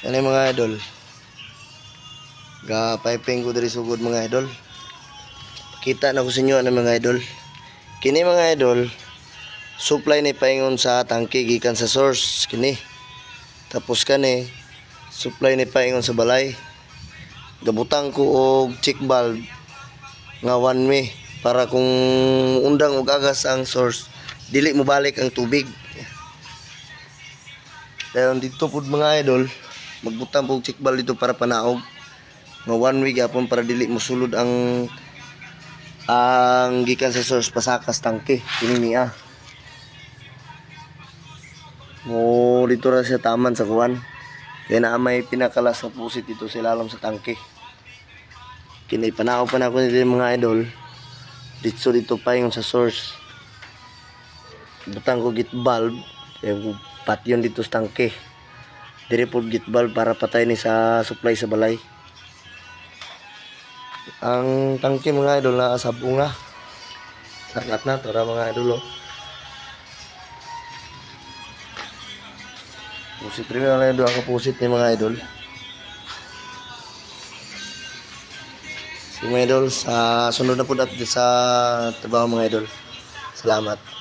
Yan ay mga idol. Ga-piping ko diri sugod mga idol. Kita na ko sa inyo mga idol. Kini mga idol, supply ni paingon sa tangke gikan sa source kini. Tapos kani supply ni paingon sa balay. Gabutang ko og check valve nga one way para kung undang og agas ang source, dili mo balik ang tubig. Dayon dito pud mga idol, magbutang po og check valve dito para panaog. Nga one way gapon para dili mosulod ang gikan sa source pasakas tangke kini niya. Mo dito ra siya taman sa kuwan. Kaya na may pinakalas sa pusit dito sa ilalim sa tangke. Kini panaog pa na ako nito mga idol. Dito pa yung sa source. Butang ko git valve, yung patyon dito sa tangke. Dire po git valve para patay ni sa supply sa balay. Ang tangke mga idol na sa bunga. Sangat na to ra mga idol. Pusit rin na lang doon ako pusit ni mga idol. Si mga idol, sa sunod na po update sa trabaho mga idol. Salamat.